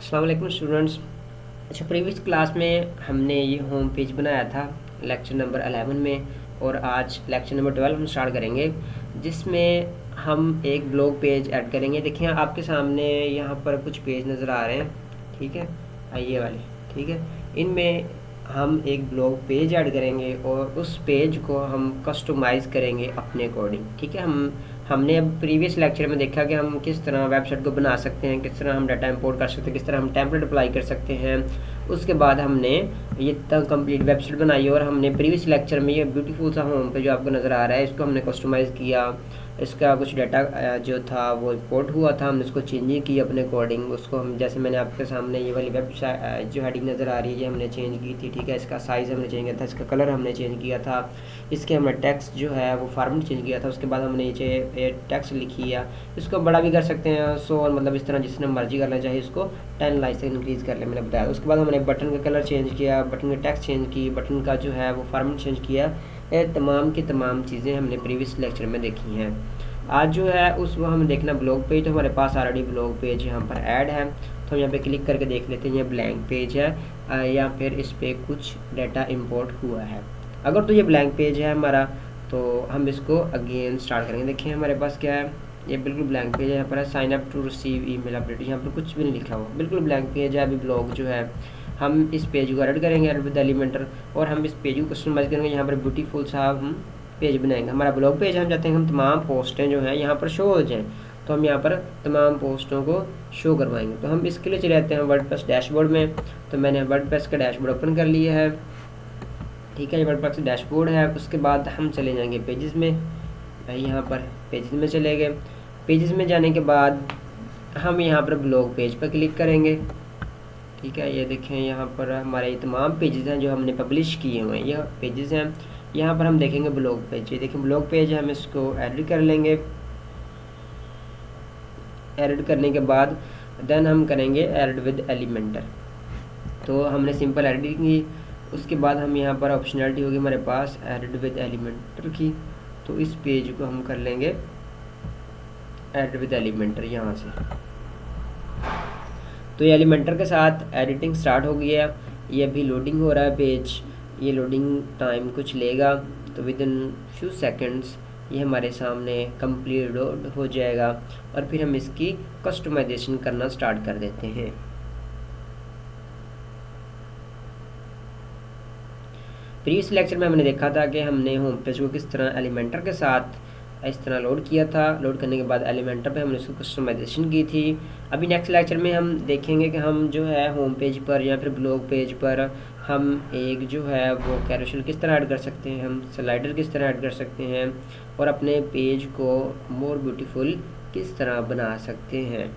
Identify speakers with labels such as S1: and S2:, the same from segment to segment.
S1: अस्सलाम वालेकुम स्टूडेंट्स। अच्छा, प्रीवियस क्लास में हमने ये होम पेज बनाया था लेक्चर नंबर 11 में, और आज लेक्चर नंबर 12 हम स्टार्ट करेंगे, जिसमें हम एक ब्लॉग पेज ऐड करेंगे। देखिए आपके सामने यहाँ पर कुछ पेज नज़र आ रहे हैं, ठीक है, ये वाले, ठीक है। इनमें हम एक ब्लॉग पेज ऐड करेंगे और उस पेज को हम कस्टमाइज़ करेंगे अपने अकॉर्डिंग, ठीक है। हमने अब प्रीवियस लेक्चर में देखा कि हम किस तरह वेबसाइट को बना सकते हैं, किस तरह हम डाटा इंपोर्ट कर सकते हैं, किस तरह हम टेम्पलेट अप्लाई कर सकते हैं। उसके बाद हमने ये तक कंप्लीट वेबसाइट बनाई और हमने प्रीवियस लेक्चर में ये ब्यूटीफुल सा होम पे जो आपको नज़र आ रहा है, इसको हमने कस्टमाइज़ किया। इसका कुछ डाटा जो था वो इंपोर्ट हुआ था, हमने इसको चेंज की अपने अकॉर्डिंग। उसको हम, जैसे मैंने आपके सामने ये वाली वेबसाइट जो हेडिंग नज़र आ रही है, ये हमने चेंज की थी, ठीक है। इसका साइज़ हमने चेंज किया था, इसका कलर हमने चेंज किया था, इसके हमने टेक्स्ट जो है वो फॉर्मेट चेंज किया था। उसके बाद हमने नीचे टेक्स्ट लिखी है, इसको बड़ा भी कर सकते हैं, सो और मतलब इस तरह जिसने मर्जी करना चाहिए इसको 10 लाइन से इंक्रीज़ कर ले, मैंने बताया। उसके बाद हमने बटन का कलर चेंज किया, बटन का टेक्स्ट चेंज की, बटन का जो है वो फॉर्मेट चेंज किया। ये तमाम की तमाम चीज़ें हमने प्रीवियस लेक्चर में देखी हैं। आज जो है उसको हम देखना ब्लॉग पेज, तो हमारे पास ऑलरेडी ब्लॉग पेज यहाँ पर ऐड है, तो हम यहाँ पे क्लिक करके देख लेते हैं ये ब्लैंक पेज है या फिर इस पर कुछ डाटा इंपोर्ट हुआ है। अगर तो ये ब्लैंक पेज है हमारा, तो हम इसको अगेन स्टार्ट करेंगे। देखिए हमारे पास क्या है, ये बिल्कुल ब्लैंक पेज है। यहाँ पर है sign up to receive email update, यहाँ पर कुछ भी नहीं लिखा हुआ, बिल्कुल ब्लैंक पेज है। अभी ब्लॉग जो है हम इस पेज को एडिट करेंगे, एडिट विद एलिमेंटर, और हम इस पेज को कस्टमाइज करेंगे। यहाँ पर ब्यूटीफुल सा हम पेज बनाएंगे, हमारा ब्लॉग पेज। हम चाहते हैं हम तमाम पोस्टें जो हैं यहाँ पर शो हो जाएँ, तो हम यहाँ पर तमाम पोस्टों को शो करवाएंगे। तो हम इसके लिए चले जाते हैं वर्डप्रेस डैशबोर्ड में। तो मैंने वर्डप्रेस का डैशबोर्ड ओपन कर लिया है, ठीक है। ये वर्डप्रेस डैशबोर्ड है। उसके बाद हम चले जाएंगे पेजेस में, यहाँ पर पेजेस में चले गए। पेजेस में जाने के बाद हम यहाँ पर ब्लॉग पेज पर क्लिक करेंगे, ठीक है। ये देखें यहाँ पर हमारे तमाम पेजेस हैं जो हमने पब्लिश किए हुए हैं, यह पेजेस हैं। यहाँ पर हम देखेंगे ब्लॉग पेज, ये देखें ब्लॉग पेज है, हम इसको एडिट कर लेंगे। एडिट करने के बाद देन हम करेंगे एडिट विद एलिमेंटर। तो हमने सिंपल एडिटिंग की, उसके बाद हम यहाँ पर ऑप्शनलिटी होगी हमारे पास एडिट विद एलिमेंटर की, तो इस पेज को हम कर लेंगे एडिट विद एलिमेंटर यहाँ से। तो ये एलिमेंटर के साथ एडिटिंग स्टार्ट हो गया। ये अभी लोडिंग हो रहा है पेज, ये लोडिंग टाइम कुछ लेगा, तो विद इन फ्यू सेकंड्स ये हमारे सामने कंप्लीट हो जाएगा, और फिर हम इसकी कस्टमाइजेशन करना स्टार्ट कर देते हैं। प्रीवियस लेक्चर में हमने देखा था कि हमने होम पेज को किस तरह एलिमेंटर के साथ इस तरह लोड किया था। लोड करने के बाद एलिमेंटर पे हमने इसको कस्टमाइजेशन की थी। अभी नेक्स्ट लेक्चर में हम देखेंगे कि हम जो है होम पेज पर या फिर ब्लॉग पेज पर हम एक जो है वो कैरोसेल किस तरह ऐड कर सकते हैं, हम स्लाइडर किस तरह ऐड कर सकते हैं, और अपने पेज को मोर ब्यूटीफुल किस तरह बना सकते हैं।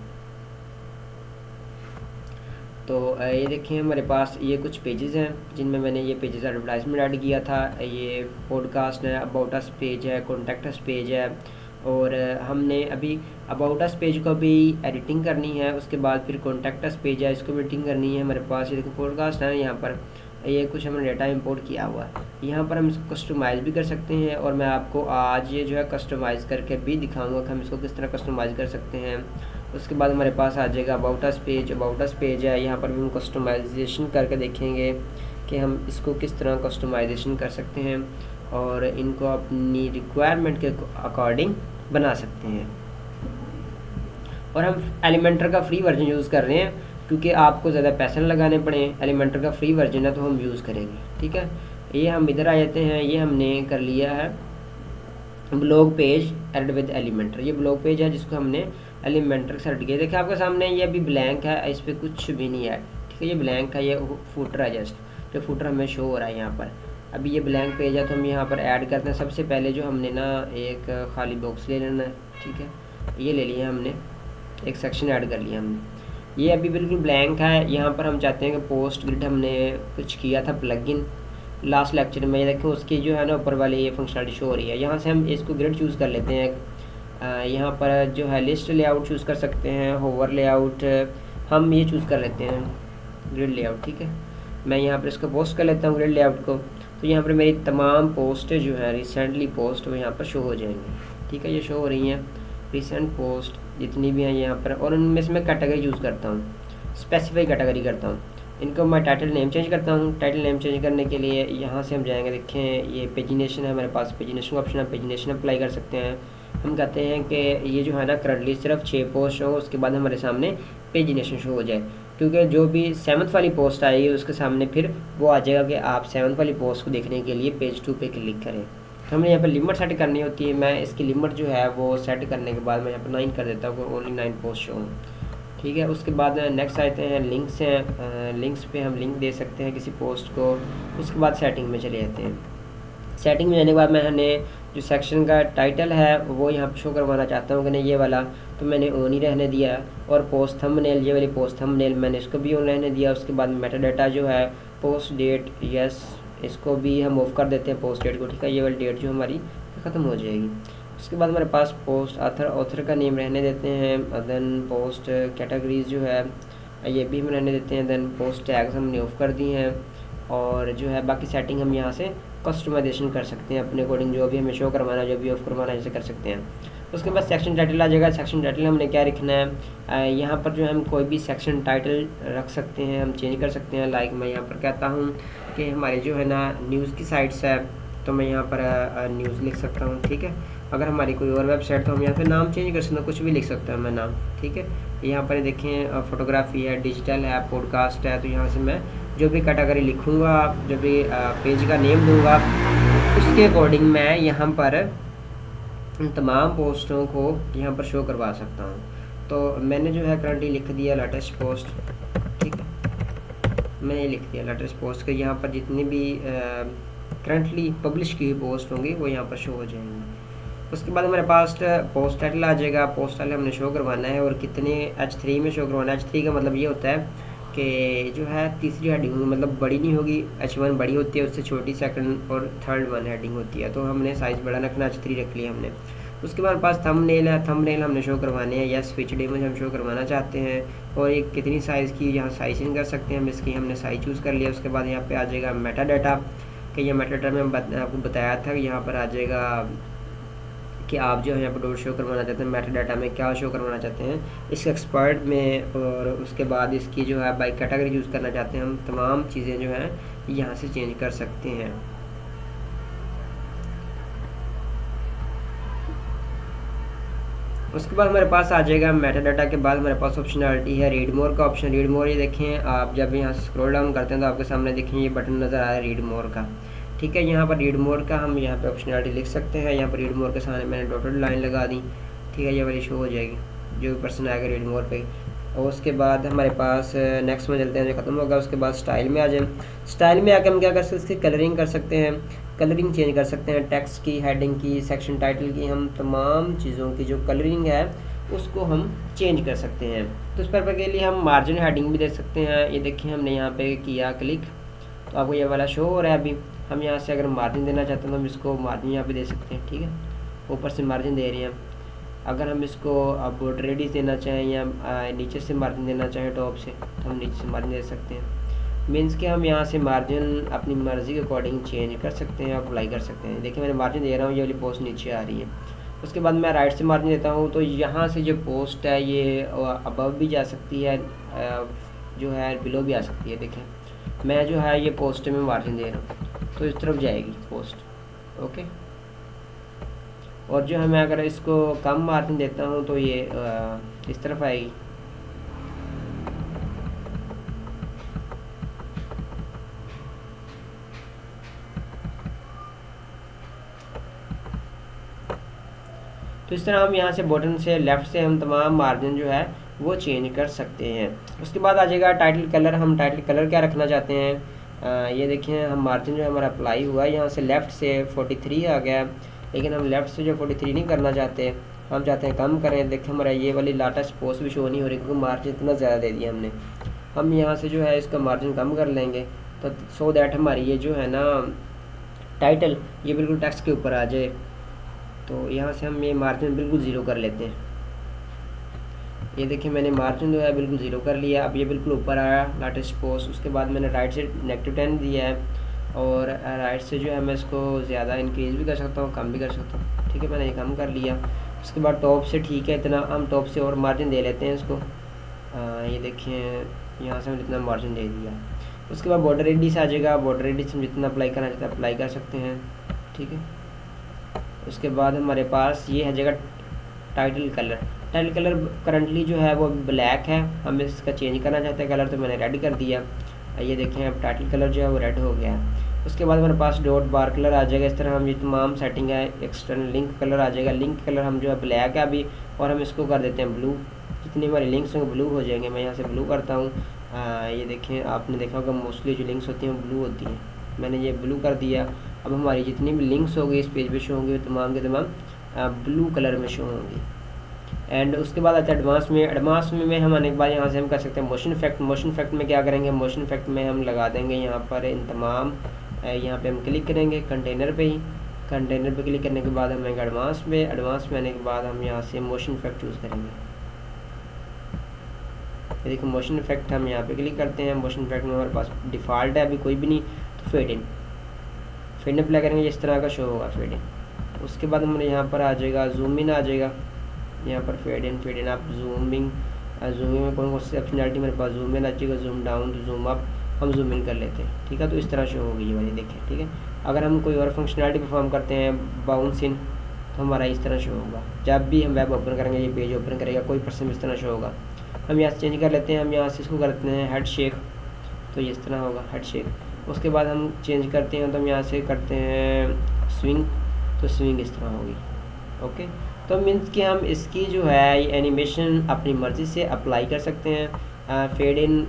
S1: तो ये देखिए हमारे पास ये कुछ पेजेस हैं जिनमें मैंने ये पेजेस एडवर्टाइजमेंट ऐड किया था। ये पॉडकास्ट है, अबाउट अस पेज है, कॉन्टैक्ट अस पेज है, और हमने अभी अबाउट अस पेज को भी एडिटिंग करनी है। उसके बाद फिर कॉन्टैक्ट अस पेज है, इसको भी एडिटिंग करनी है हमारे पास। ये देखो पॉडकास्ट है, यहाँ पर ये कुछ हमने डाटा इंपोर्ट किया हुआ है। यहाँ पर हम इसको कस्टमाइज़ भी कर सकते हैं, और मैं आपको आज ये जो है कस्टमाइज़ करके भी दिखाऊंगा कि हम इसको किस तरह कस्टमाइज़ कर सकते हैं। उसके बाद हमारे पास आ जाएगा about us page. About us page है, यहाँ पर भी हम कस्टमाइजेशन करके देखेंगे कि हम इसको किस तरह कस्टमाइजेशन कर सकते हैं और इनको अपनी रिक्वायरमेंट के अकॉर्डिंग बना सकते हैं। और हम एलिमेंटर का फ्री वर्जन यूज़ कर रहे हैं क्योंकि आपको ज़्यादा पैसे न लगाने पड़े। एलिमेंटर का फ्री वर्जन है तो हम यूज़ करेंगे, ठीक है। ये हम इधर आ जाते हैं, ये हमने कर लिया है blog page edit with Elementor. ये ब्लॉग पेज है जिसको हमने एलिमेंटर से हट किया। देखिए आपके सामने ये अभी ब्लैंक है, इस पर कुछ भी नहीं है, ठीक है। ये ब्लैंक है, ये फुटर है, जस्ट जो फुटर हमें शो हो रहा है यहाँ पर। अभी ये ब्लैंक पेज है तो हम यहाँ पर ऐड करते हैं। सबसे पहले जो हमने ना एक खाली बॉक्स ले लेना है, ठीक है। ये ले लिया हमने, एक सेक्शन ऐड कर लिया हमने। ये अभी बिल्कुल ब्लैंक है। यहाँ पर हम चाहते हैं कि पोस्ट ग्रिड हमने कुछ किया था प्लगइन लास्ट लेक्चर में, ये देखो उसकी जो है ना ऊपर वाली ये फंक्शनलिटी शो हो रही है। यहाँ से हम इसको ग्रिड चूज़ कर लेते हैं। यहाँ पर जो है लिस्ट लेआउट चूज़ कर सकते हैं, होवर लेआउट हम ये चूज़ कर लेते हैं, ग्रिड लेआउट, ठीक है। मैं यहाँ पर इसको पोस्ट कर लेता हूँ ग्रिड लेआउट को। तो यहाँ पर मेरी तमाम पोस्टें जो है रिसेंटली पोस्ट वो यहाँ पर शो हो जाएंगी, ठीक है। ये शो हो रही हैं रिसेंट पोस्ट जितनी भी हैं यहाँ पर, और उनमें से मैं कैटेगरी यूज़ करता हूँ। स्पेसिफाई कैटेगरी करता हूँ। इनको मैं टाइटल नेम चेंज करता हूँ। टाइटल नेम चेंज करने के लिए यहाँ से हम जाएंगे, देखें ये पेजिनेशन है हमारे पास, पेजिनेशन ऑप्शन है, पेजिनेशन अप्लाई कर सकते हैं। हम कहते हैं कि ये जो है ना करंटली सिर्फ 6 पोस्ट हो, उसके बाद हमारे सामने पेजिनेशन शो हो जाए, क्योंकि जो भी 7th वाली पोस्ट आएगी उसके सामने फिर वो आ जाएगा कि आप 7th वाली पोस्ट को देखने के लिए पेज 2 पे क्लिक करें। तो हमें यहाँ पर लिमिट सेट करनी होती है। मैं इसकी लिमिट जो है वो सेट करने के बाद मैं यहाँ पर 9 कर देता हूँ कि ओनली 9 पोस्ट शो हों, ठीक है। उसके बाद नेक्स्ट आते हैं लिंक्स हैं। लिंक्स पे हम लिंक दे सकते हैं किसी पोस्ट को। उसके बाद सेटिंग में चले जाते हैं। सेटिंग में जाने के बाद मैंने जो सेक्शन का टाइटल है वो यहाँ पे शो करवाना चाहता हूँ कि नहीं ये वाला, तो मैंने ऑन ही रहने दिया। और पोस्ट थंबनेल, ये वाली पोस्ट थंबनेल मैंने इसको भी ऑन रहने दिया। उसके बाद मेटा डाटा जो है पोस्ट डेट, यस, इसको भी हम ऑफ कर देते हैं पोस्ट डेट को, ठीक है। ये वाली डेट जो हमारी ख़त्म हो जाएगी। उसके बाद हमारे पास पोस्ट ऑथर का नेम रहने देते हैं। देन पोस्ट कैटेगरीज जो है ये भी हम रहने देते हैं। देन पोस्ट टैग्स हमने ऑफ कर दी हैं। और जो है बाकी सेटिंग हम यहाँ से कस्टमाइजेशन कर सकते हैं अपने अकॉर्डिंग, जो भी हमें शो करवाना, जो भी ऑफ करवाना है, जैसे कर सकते हैं। उसके बाद सेक्शन टाइटल आ जाएगा। सेक्शन टाइटल हमने क्या रखना है, यहाँ पर जो है हम कोई भी सेक्शन टाइटल रख सकते हैं, हम चेंज कर सकते हैं। लाइक मैं यहाँ पर कहता हूँ कि हमारी जो है ना न्यूज़ की साइट्स है, तो मैं यहाँ पर न्यूज़ लिख सकता हूँ, ठीक है। अगर हमारी कोई और वेबसाइट, तो हम यहाँ पे नाम चेंज कर सकते हैं, कुछ भी लिख सकता हूँ मैं नाम, ठीक है। यहाँ पर देखें फोटोग्राफी है, डिजिटल है, पॉडकास्ट है, तो यहाँ से मैं जो भी कैटेगरी लिखूँगा, जो भी पेज का नेम दूँगा, उसके अकॉर्डिंग मैं यहाँ पर तमाम पोस्टों को यहाँ पर शो करवा सकता हूँ। तो मैंने जो है करंटली लिख दिया लेटेस्ट पोस्ट, ठीक है। मैंने लिख दिया लेटेस्ट पोस्ट के, यहाँ पर जितनी भी करंटली पब्लिश की हुई पोस्ट होंगी वो यहाँ पर शो हो जाएंगी। उसके बाद हमारे पास पोस्ट टाइटल आ जाएगा। पोस्ट टाइटल हमने शो करवाना है और कितने H3 में शो करवाना है। H3 का मतलब ये होता है कि जो है तीसरी हेडिंग होगी, मतलब बड़ी नहीं होगी। H1 बड़ी होती है, उससे छोटी सेकंड और थर्ड 1 हेडिंग होती है, तो हमने साइज़ बड़ा रखना, H3 रख लिया हमने। उसके बाद पास थंबनेल है। थंबनेल हमने शो करवाने हैं, यस स्विच इमेज हम शो करवाना चाहते हैं। और ये कितनी साइज़ की, यहाँ साइज चेंज कर सकते हैं हम इसकी, हमने साइज चूज़ कर लिया। उसके बाद यहाँ पे आ जाएगा मेटा डाटा, कि ये मेटा डाटा में आपको बताया था कि यहाँ पर आ जाएगा कि आप जो है यहाँ पर डॉट शो करवाना चाहते हैं, मेटा डाटा में क्या शो करवाना चाहते हैं, इसके एक्सपर्ट में। और उसके बाद इसकी जो है बाई कैटेगरी यूज़ करना चाहते हैं हम, तमाम चीज़ें जो हैं यहाँ से चेंज कर सकते हैं। उसके बाद हमारे पास आ जाएगा मेटा डाटा के बाद हमारे पास ऑप्शनलिटी है रीड मोर का ऑप्शन। रीड मोर ये देखें, आप जब यहाँ से स्क्रॉल डाउन करते हैं तो आपके सामने देखें ये बटन नज़र आ रहा है रीड मोर का, ठीक है। यहाँ पर रीड मोर का हम यहाँ पे ऑप्शनलिटी लिख सकते हैं। यहाँ पर रीड मोर के सामने मैंने डॉटेड लाइन लगा दी, ठीक है। ये वाली शो हो जाएगी जो भी पर्सन आएगा रीड मोर पे। और उसके बाद हमारे पास नेक्स्ट में चलते हैं, जो ख़त्म होगा। उसके बाद स्टाइल में आ जाए। स्टाइल में आकर हम क्या कर सकते हैं, इसकी कलरिंग कर सकते हैं, कलरिंग चेंज कर सकते हैं, टेक्स्ट की, हेडिंग की, सेक्शन टाइटल की, हम तमाम चीज़ों की जो कलरिंग है उसको हम चेंज कर सकते हैं। तो इस पर्पज़ के लिए हम मार्जिन हेडिंग भी दे सकते हैं। ये देखिए हमने यहाँ पे किया क्लिक, तो आपको ये वाला शो हो रहा है। अभी हम यहाँ से अगर मार्जिन देना चाहते हैं तो हम इसको मार्जिन यहाँ पे दे सकते हैं, ठीक है। ऊपर से मार्जिन दे रहे हैं। अगर हम इसको अब रेडियस देना चाहें या नीचे से मार्जिन देना चाहें टॉप से, तो हम नीचे से मार्जिन दे सकते हैं। मीन्स कि हम यहाँ से मार्जिन अपनी मर्ज़ी के अकॉर्डिंग चेंज कर सकते हैं और अप्लाई कर सकते हैं। देखिए मैंने मार्जिन दे रहा हूँ, ये वाली पोस्ट नीचे आ रही है। उसके बाद मैं राइट से मार्जिन देता हूँ, तो यहाँ से जो पोस्ट है ये अबव भी जा सकती है, जो है बिलो भी आ सकती है। देखें मैं जो है ये पोस्ट में मार्जिन दे रहा हूँ, तो इस तरफ जाएगी पोस्ट, ओके। और जो है मैं अगर इसको कम मार्जिन देता हूँ तो ये इस तरफ आएगी। तो इस तरह हम यहाँ से बटन से लेफ़्ट से हम तमाम मार्जिन जो है वो चेंज कर सकते हैं। उसके बाद आ जाएगा टाइटल कलर। हम टाइटल कलर क्या रखना चाहते हैं, ये देखिए हम मार्जिन जो है हमारा अप्लाई हुआ है, यहाँ से लेफ़्ट से 43 आ गया, लेकिन हम लेफ़्ट से जो 43 नहीं करना चाहते, हम चाहते हैं कम करें। देखिए हमारा ये वाली लेटेस्ट पोस्ट भी शो नहीं हो रही क्योंकि मार्जिन इतना ज़्यादा दे दिया हमने। हम यहाँ से जो है इसका मार्जिन कम कर लेंगे, तो सो दैट हमारी ये जो है ना टाइटल ये बिल्कुल टेक्स्ट के ऊपर आ जाए। तो यहाँ से हम ये मार्जिन बिल्कुल ज़ीरो कर लेते हैं। ये देखिए मैंने मार्जिन जो है बिल्कुल ज़ीरो कर लिया। अब ये बिल्कुल ऊपर आया लेटेस्ट पोस्ट। उसके बाद मैंने राइट से -10 दिया है, और राइट से जो है मैं इसको ज़्यादा इंक्रीज़ भी कर सकता हूँ, कम भी कर सकता हूँ, ठीक है। मैंने ये कम कर लिया। उसके बाद टॉप से ठीक है इतना, हम टॉप से और मार्जिन दे लेते हैं इसको, ये देखिए यहाँ से हम जितना मार्जिन दे दिया। उसके बाद बॉर्डर रेडियस आ जाएगा, बॉर्डर रेडियस हम जितना अप्लाई करना चाहते हैं अप्लाई कर सकते हैं, ठीक है। उसके बाद हमारे पास ये है जगह title colour. Title colour currently जो है वो ब्लैक है, हम इसका चेंज करना चाहते हैं कलर, तो मैंने रेड कर दिया। ये देखें अब टाइटल कलर जो है वो रेड हो गया है। उसके बाद हमारे पास डॉट बार कलर आ जाएगा। इस तरह हम ये तमाम सेटिंग है। एक्सटर्नल लिंक कलर आ जाएगा, लिंक कलर हम जो है ब्लैक है अभी, और हम इसको कर देते हैं ब्लू। जितनी हमारी लिंक्स होंगे ब्लू हो जाएंगे। मैं यहाँ से ब्लू करता हूँ। ये देखें आपने देखा होगा मोस्टली जो लिंक्स होती हैं वो ब्लू होती हैं, मैंने ये ब्लू कर दिया। अब हमारी जितनी भी लिंक्स होंगी इस पेज पे शो होंगी तमाम के तमाम ब्लू कलर में शो होंगी। एंड उसके बाद आता है एडवांस में। एडवांस में हम आने के बाद यहाँ से हम कर सकते हैं मोशन इफेक्ट। मोशन इफेक्ट में क्या करेंगे, मोशन इफेक्ट में हम लगा देंगे यहाँ पर इन तमाम, यहाँ पे हम क्लिक करेंगे कंटेनर पे ही। कंटेनर पे क्लिक करने के बाद हम एडवांस में, एडवांस में आने के बाद हम यहाँ से मोशन इफेक्ट चूज़ करेंगे। देखिए मोशन इफेक्ट हम यहाँ पे क्लिक करते हैं। मोशन इफेक्ट में हमारे पास डिफ़ॉल्ट है अभी कोई भी नहीं, तो फेड इन अप्लाई करेंगे, इस तरह का शो होगा फेड इन। उसके बाद हमारे यहाँ पर आ जाएगा जूम इन आ जाएगा। यहाँ पर फेड इन आप जूमिंग में कौन सी ऑप्शनलिटी मेरे पास जूम इन आ जाएगा, जूम डाउन तो जूम अप हम जूम इन कर लेते हैं, ठीक है। तो इस तरह शो होगी ये वाली देखें, ठीक है। अगर हम कोई और फंक्शनलिटी परफॉर्म करते हैं बाउंस इन, तो हमारा इस तरह शो होगा। जब भी हम वेब ओपन करेंगे, ये पेज ओपन करेगा कोई पर्सन इस तरह शो होगा। हम यहाँ से चेंज कर लेते हैं, हम यहाँ से इसको करते हैं हेड शेक, तो ये इस तरह होगा हेड शेक। उसके बाद हम चेंज करते हैं तो हम यहाँ से करते हैं स्विंग, तो स्विंग इस तरह होगी, ओके। तो मीन्स कि हम इसकी जो है ये एनिमेशन अपनी मर्ज़ी से अप्लाई कर सकते हैं। फेड इन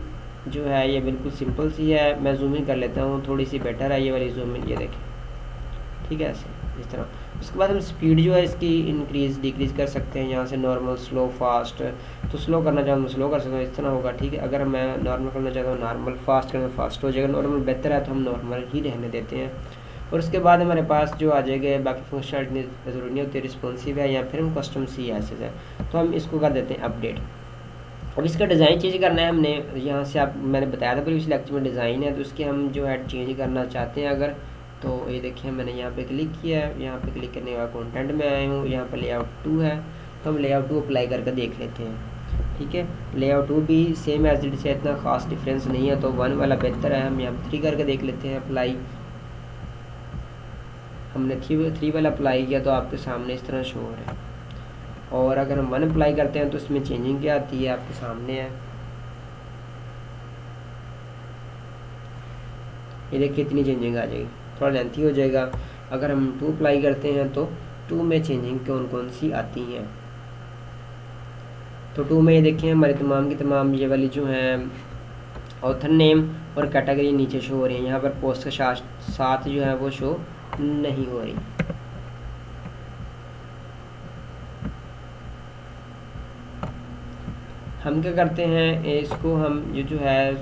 S1: जो है ये बिल्कुल सिंपल सी है। मैं जूम इन कर लेता हूँ, थोड़ी सी बेटर है ये वाली जूम इन, ये देखें, ठीक है, ऐसे इस तरह। उसके बाद हम स्पीड जो है इसकी इंक्रीज़ डिक्रीज़ कर सकते हैं। यहाँ से नॉर्मल, स्लो, फास्ट, तो स्लो करना चाहूँ तो स्लो कर सकता हूँ, इस तरह होगा, ठीक है। अगर मैं नॉर्मल करना चाहता हूँ नॉर्मल, फास्ट करना फास्ट हो जाएगा। नॉर्मल बेहतर है तो हम नॉर्मल ही रहने देते हैं। और उसके बाद हमारे पास जो आ जाएगा बाकी फंक्शनलिटी ज़रूरी नहीं होती, रिस्पॉन्सिव है या फिर हम कस्टम सी एस है, तो हम इसको कर देते हैं अपडेट। अब इसका डिज़ाइन चेंज करना है हमने। यहाँ से आप मैंने बताया था प्रीवियस लेक्चर में डिज़ाइन है, तो उसके हम जो है चेंज करना चाहते हैं अगर, तो ये देखिए मैंने यहाँ पे क्लिक किया है। यहाँ पे क्लिक करने के बाद कंटेंट में आया हूँ, यहाँ पे लेआउट 2 है, तो हम लेआउट 2 अप्लाई करके देख लेते हैं, ठीक है। लेआउट 2 भी सेम एज इट से इतना खास डिफरेंस नहीं है, तो 1 वाला बेहतर है। हम यहाँ 3 करके देख लेते हैं अप्लाई। हमने 3 वाला अप्लाई किया तो आपके सामने इस तरह शो हो रहा है। और अगर हम 1 अप्लाई करते हैं तो इसमें चेंजिंग क्या आती है आपके सामने है, ये देखिए इतनी चेंजिंग आ जाएगी, थोड़ा लेंथी हो जाएगा। अगर हम 2 अप्लाई करते हैं तो 2 में चेंजिंग कौन कौन सी आती हैं, तो 2 में ये देखिए हमारे तमाम की तमाम ये वाली जो हैं ऑथर नेम और कैटेगरी नीचे शो हो रही है। यहाँ पर पोस्ट के साथ जो है वो शो नहीं हो रही। हम क्या करते हैं इसको, हम ये जो है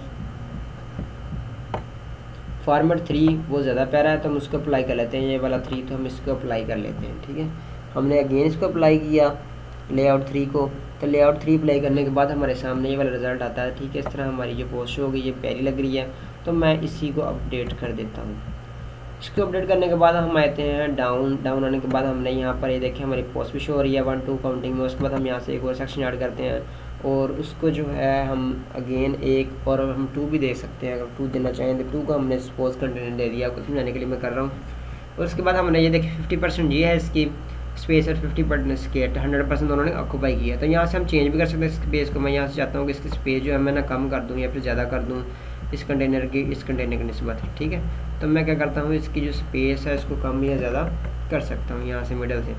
S1: फॉर्मेट 3 वो ज़्यादा प्यारा है तो हम उसको अप्लाई कर लेते हैं। ये वाला 3 तो हम इसको अप्लाई कर लेते हैं, ठीक है। हमने अगेन इसको अप्लाई किया लेआउट 3 को, तो लेआउट 3 अप्लाई करने के बाद हमारे सामने ये वाला रिज़ल्ट आता है, ठीक है। इस तरह हमारी जो पोस्ट हो गई ये प्यारी लग रही है, तो मैं इसी को अपडेट कर देता हूँ। इसको अपडेट करने के बाद हम आते हैं डाउन आने के बाद हमने यहाँ पर ये देखें हमारी पोस्ट भी शो हो रही है 1 2 काउंटिंग में। उसके बाद हम यहाँ से एक और सेक्शन ऐड करते हैं और उसको जो है हम अगेन 1 और हम 2 भी दे सकते हैं। अगर 2 देना चाहें तो 2 को हमने सपोज कंटेंट दे दिया, आपको समझाने के लिए मैं कर रहा हूँ। और उसके बाद हमने ये देखिए 50% ये है इसकी स्पेस और 50% इसके 100% उन्होंने ऑक्यूपाई किया। तो यहाँ से हम चेंज भी कर सकते हैं स्पेस को। मैं यहाँ से चाहता हूँ कि इसकी स्पेस जो है मैं ना कम कर दूँ या फिर ज़्यादा कर दूँ इस कंटेनर की निस्बत, ठीक है। तो मैं क्या करता हूँ इसकी जो स्पेस है इसको कम या ज़्यादा कर सकता हूँ। यहाँ से मिडल से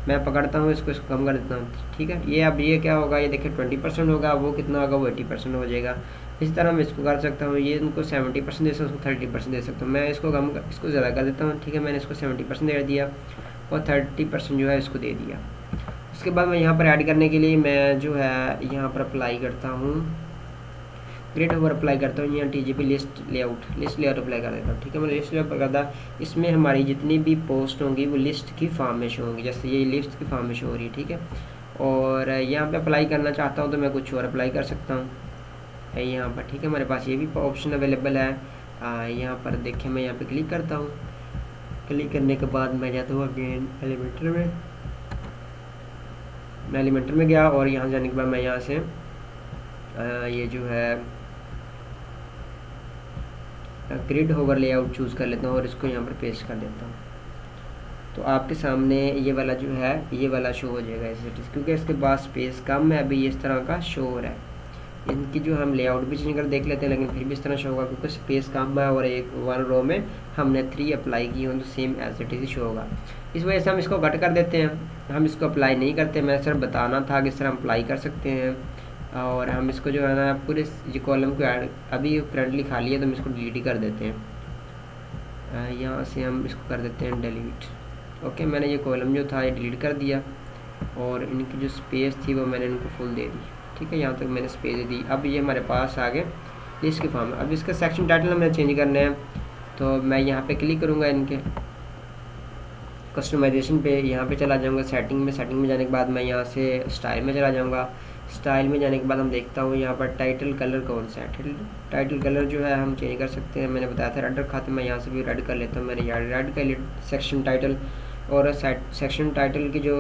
S1: मैं पकड़ता हूँ इसको कम कर देता हूँ, ठीक है। ये अब ये क्या होगा, ये देखिए 20% होगा, वो कितना होगा वो 80% हो जाएगा। इसी तरह मैं इसको कर सकता हूँ, ये उनको 70% दे सकता हूँ, 30% दे सकता हूँ। मैं इसको इसको ज़्यादा कर देता हूँ, ठीक है। मैंने इसको 70% दे दिया और 30% जो है इसको दे दिया। उसके बाद मैं यहाँ पर ऐड करने के लिए मैं जो है यहाँ पर अप्लाई करता हूँ ग्रेड ओवर अप्लाई करता हूँ। यहाँ TGP लिस्ट लेआउट अप्लाई कर देता हूँ, ठीक है। मैंने लिस्ट लेआउट करता, इसमें हमारी जितनी भी पोस्ट होंगी वो लिस्ट की फॉर्म में शो होंगी, जैसे ये लिस्ट की फॉर्म में शो हो रही है, ठीक है। और यहाँ पे अप्लाई करना चाहता हूँ तो मैं कुछ और अप्लाई कर सकता हूँ यहाँ पर, ठीक है। हमारे पास ये भी ऑप्शन अवेलेबल है। यहाँ पर देखें मैं यहाँ पर क्लिक करता हूँ, क्लिक करने के बाद मैं जाता हूँ अगेन एलिमेंटर में। मैं एलिमेंटर में गया और यहाँ जाने के बाद मैं यहाँ से ये जो है ग्रिड होवर लेआउट चूज़ कर लेता हूँ और इसको यहाँ पर पेस्ट कर देता हूँ। तो आपके सामने ये वाला जो है ये वाला शो हो जाएगा ऐसे, क्योंकि इसके पास स्पेस कम है। अभी ये इस तरह का शो हो रहा है। इनकी जो हम लेआउट भी चेंज कर देख लेते हैं, लेकिन फिर भी इस तरह शो होगा क्योंकि स्पेस कम है और एक 1 रो में हमने 3 अप्लाई की हो तो same as it is show होगा। इस वजह से हम इसको कट कर देते हैं, हम इसको अप्लाई नहीं करते। मैं सिर्फ बताना था कि इस तरह हम अप्लाई कर सकते हैं। और हम इसको जो है ना पूरे ये कॉलम को ऐड अभी करंटली खाली है तो हम इसको डिलीट ही कर देते हैं। यहाँ से हम इसको कर देते हैं डिलीट। ओके, मैंने ये कॉलम जो था ये डिलीट कर दिया और इनकी जो स्पेस थी वो मैंने इनको फुल दे दी। ठीक है, यहाँ तक मैंने स्पेस दे दी। अब ये हमारे पास आ गए लिस्ट के फॉर्म में। अब इसका सेक्शन टाइटल हमें चेंज करने हैं, तो मैं यहाँ पे क्लिक करूँगा, इनके कस्टमाइजेशन पे यहाँ पे चला जाऊँगा, सेटिंग में जाने के बाद मैं यहाँ से स्टाइल में चला जाऊँगा। स्टाइल में जाने के बाद हम देखता हूँ यहाँ पर टाइटल कलर कौन सा है। टाइटल कलर जो है हम चेंज कर सकते हैं। मैंने बताया था रेड रखा था, मैं यहाँ से भी रेड कर लेता हूँ। मैंने यहाँ रेड कर लिया सेक्शन टाइटल। और सेक्शन टाइटल की जो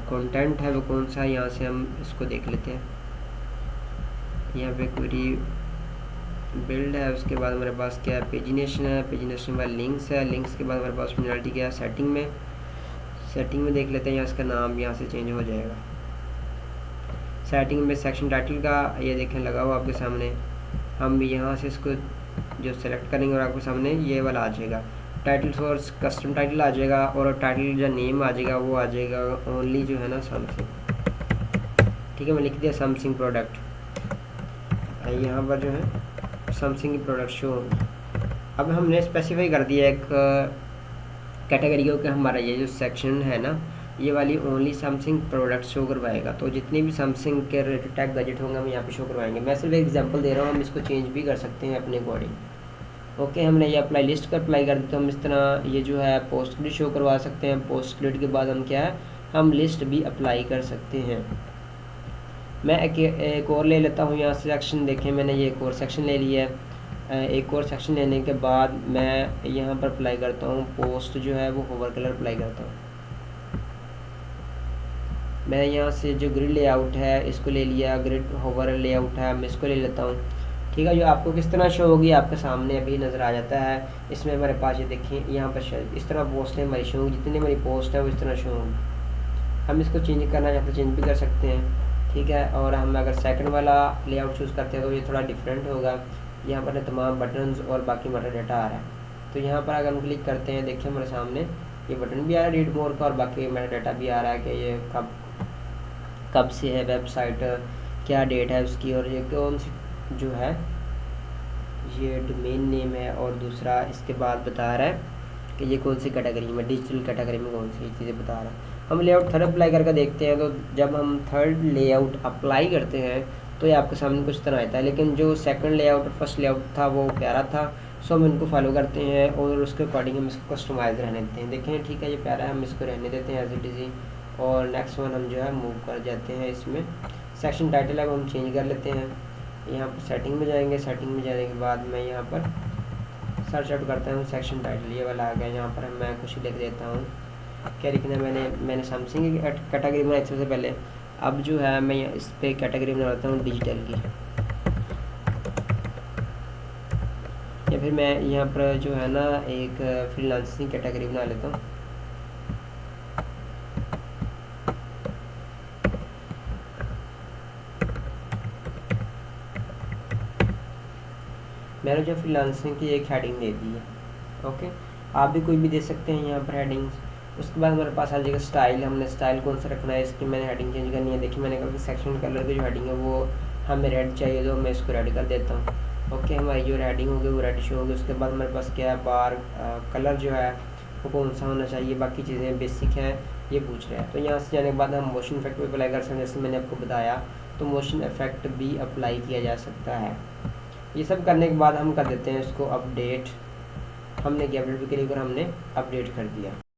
S1: कंटेंट है वो कौन सा है, यहाँ से हम इसको देख लेते हैं। यहाँ पे क्वेरी बिल्ड है, उसके बाद हमारे पास क्या है, पेजिनेशन है, पेजिनेशन में लिंक्स है, लिंक्स के बाद हमारे पास फंक्शनैलिटी क्या है, सेटिंग में देख लेते हैं। यहाँ इसका नाम यहाँ से चेंज हो जाएगा। सेटिंग में सेक्शन टाइटल का ये देखें लगा हुआ आपके सामने। हम यहाँ से इसको जो सेलेक्ट करेंगे और आपके सामने ये वाला आ जाएगा, टाइटल सोर्स कस्टम टाइटल आ जाएगा और टाइटल जो नेम आ जाएगा वो आ जाएगा ओनली जो है ना समथिंग। ठीक है, मैं लिख दिया समथिंग प्रोडक्ट। यहाँ पर जो है समथिंग की प्रोडक्ट शो होगी। अब हमने स्पेसिफाई कर दिया एक कैटेगरी को कि हमारा ये जो सेक्शन है ना ये वाली ओनली समथिंग प्रोडक्ट शो करवाएगा। तो जितने भी समथिंग के रिलेटेड टैग गैजेट होंगे हम यहाँ पे शो करवाएंगे। मैं सिर्फ एक एग्जांपल दे रहा हूँ, हम इसको चेंज भी कर सकते हैं अपने अकॉर्डिंग। ओके, हमने ये अप्लाई लिस्ट का अप्लाई कर दिया तो हम इस तरह ये जो है पोस्ट ग्रिड शो करवा सकते हैं। पोस्ट ग्रिड के बाद हम क्या है हम लिस्ट भी अप्लाई कर सकते हैं। मैं एक और ले लेता हूँ यहाँ से सेक्शन। देखें मैंने ये एक और सेक्शन ले लिया है। एक और सेक्शन लेने के बाद मैं यहाँ पर अप्लाई करता हूँ पोस्ट जो है वो होवर कलर अप्लाई करता हूँ। मैं यहाँ से जो ग्रिड लेआउट है इसको ले लिया, ग्रिड होवर लेआउट है मैं इसको ले लेता हूँ। ठीक है, जो आपको किस तरह शो होगी आपके सामने अभी नज़र आ जाता है। इसमें हमारे पास ये देखिए यहाँ पर इस तरह पोस्टें हमारी शो होगी, जितनी हमारी पोस्ट है वो इस तरह शो होगी। हम इसको चेंज करना चाहते हैं चेंज भी कर सकते हैं। ठीक है, और हम अगर सेकंड वाला लेआउट चूज़ करते हैं तो ये थोड़ा डिफरेंट होगा। यहाँ पर तमाम बटन्स और बाकी मेटा डाटा आ रहा है। तो यहाँ पर अगर हम क्लिक करते हैं देखिए हमारे सामने ये बटन भी आ रहा है रीड मोर का और बाकी मेटा डाटा भी आ रहा है कि ये कब से है वेबसाइट, क्या डेट है उसकी, और ये कौन सी जो है ये डोमेन नेम है, और दूसरा इसके बाद बता रहा है कि ये कौन सी कैटेगरी में डिजिटल कैटेगरी में कौन सी चीज़ें बता रहा है। हम लेआउट थर्ड अप्लाई करके देखते हैं। तो जब हम थर्ड लेआउट अप्लाई करते हैं तो ये आपके सामने कुछ तरह आता है, लेकिन जो सेकंड लेआउट और फर्स्ट लेआउट था वो प्यारा था, सो हम इनको फॉलो करते हैं और उसके अकॉर्डिंग हम इसको कस्टमाइज रहने देते हैं। देखें ठीक है ये प्यारा है, हम इसको रहने देते हैं एज इट इज़। और नेक्स्ट वन हम जो है मूव कर जाते हैं। इसमें सेक्शन टाइटल है वो हम चेंज कर लेते हैं। यहाँ पर सेटिंग में जाएंगे, सेटिंग में जाने के बाद मैं यहाँ पर सर्च आउट करता हूँ सेक्शन टाइटल, ये वाला आ गया। यहाँ पर मैं कुछ लिख देता हूँ, क्या लिखना है, मैंने समथिंग की कैटेगरी बनाई सबसे पहले। अब जो है मैं इस पर कैटेगरी बना लेता हूँ डिजिटल की, या फिर मैं यहाँ पर जो है ना एक फ्रीलांसिंग कैटेगरी बना लेता हूँ। मैंने जो फ्रीलांसिंग की एक हेडिंग दे दी है। ओके, आप भी कोई भी दे सकते हैं यहाँ पर हेडिंग्स। उसके बाद हमारे पास आ जाएगा स्टाइल, हमने स्टाइल कौन सा रखना है, इसकी मैंने हेडिंग चेंज करनी है। देखिए मैंने कहा कि सेक्शन कलर की जो हेडिंग है वो हमें रेड चाहिए, तो मैं इसको रेड कर देता हूँ। ओके, हमारी जो हेडिंग होगी वो रेड शो होगी। उसके बाद हमारे पास क्या है बार कलर जो है वो कौन सा होना चाहिए, बाकी चीज़ें बेसिक हैं ये पूछ रहे हैं। तो यहाँ से जाने के बाद हम मोशन इफेक्ट भी अप्लाई कर सकते हैं, जैसे मैंने आपको बताया। तो मोशन इफेक्ट भी अप्लाई किया जा सकता है। ये सब करने के बाद हम कर देते हैं इसको अपडेट। हमने किया अपडेट भी क्लिक कर हमने अपडेट कर दिया।